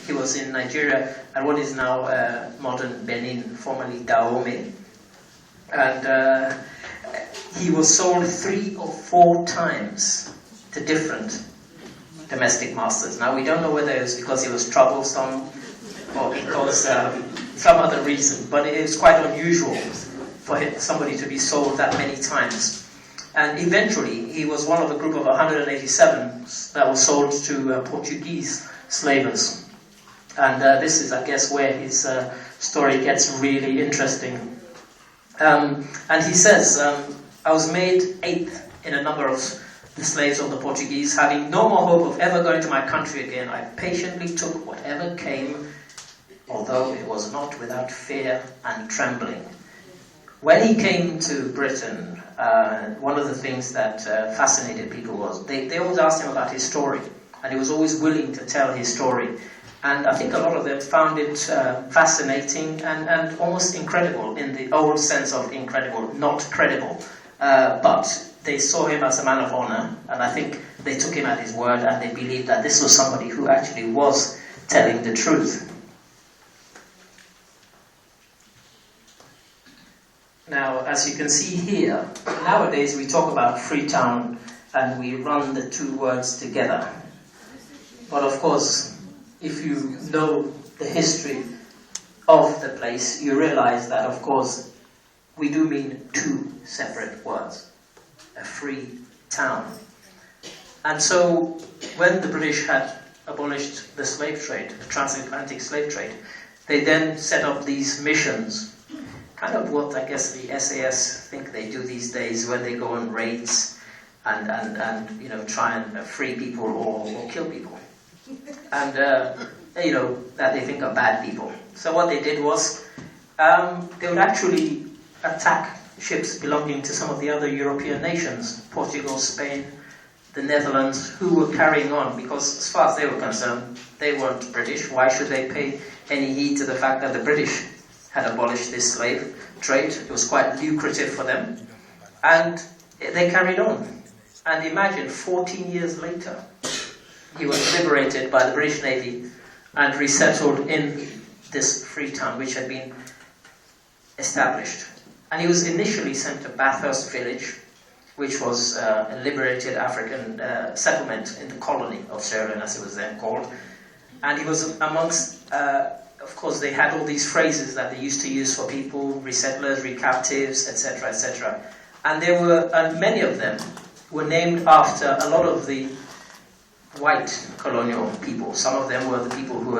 He was in Nigeria at what is now modern Benin, formerly Dahomey. And he was sold 3 or 4 times to different domestic masters. Now, we don't know whether it was because he was troublesome or because some other reason, but it is quite unusual for somebody to be sold that many times. And eventually, he was one of a group of 187 that was sold to Portuguese slavers. And this is, I guess, where his story gets really interesting. And he says, I was made 8th in a number of the slaves of the Portuguese. Having no more hope of ever going to my country again, I patiently took whatever came, although it was not without fear and trembling. When he came to Britain, one of the things that fascinated people was they always asked him about his story, and he was always willing to tell his story. And I think a lot of them found it fascinating and almost incredible, in the old sense of incredible, not credible. But they saw him as a man of honor, and I think they took him at his word, and they believed that this was somebody who actually was telling the truth. Now, as you can see here, nowadays we talk about Freetown and we run the two words together. But of course, if you know the history of the place, you realize that, of course, we do mean 2 separate words. A free town. And so, when the British had abolished the slave trade, the transatlantic slave trade, they then set up these missions. Kind of what I guess the SAS think they do these days, when they go on raids and try and free people or kill people, and that they think are bad people. So what they did was they would actually attack ships belonging to some of the other European nations, Portugal, Spain, the Netherlands, who were carrying on, because as far as they were concerned, they weren't British. Why should they pay any heed to the fact that the British had abolished this slave trade? It was quite lucrative for them. And they carried on. And imagine, 14 years later, he was liberated by the British Navy and resettled in this free town which had been established. And he was initially sent to Bathurst village, which was a liberated African settlement in the colony of Sierra Leone, as it was then called. And he was amongst... of course, they had all these phrases that they used to use for people, resettlers, recaptives, etc., etc. And there were, many of them were named after a lot of the white colonial people. Some of them were the people who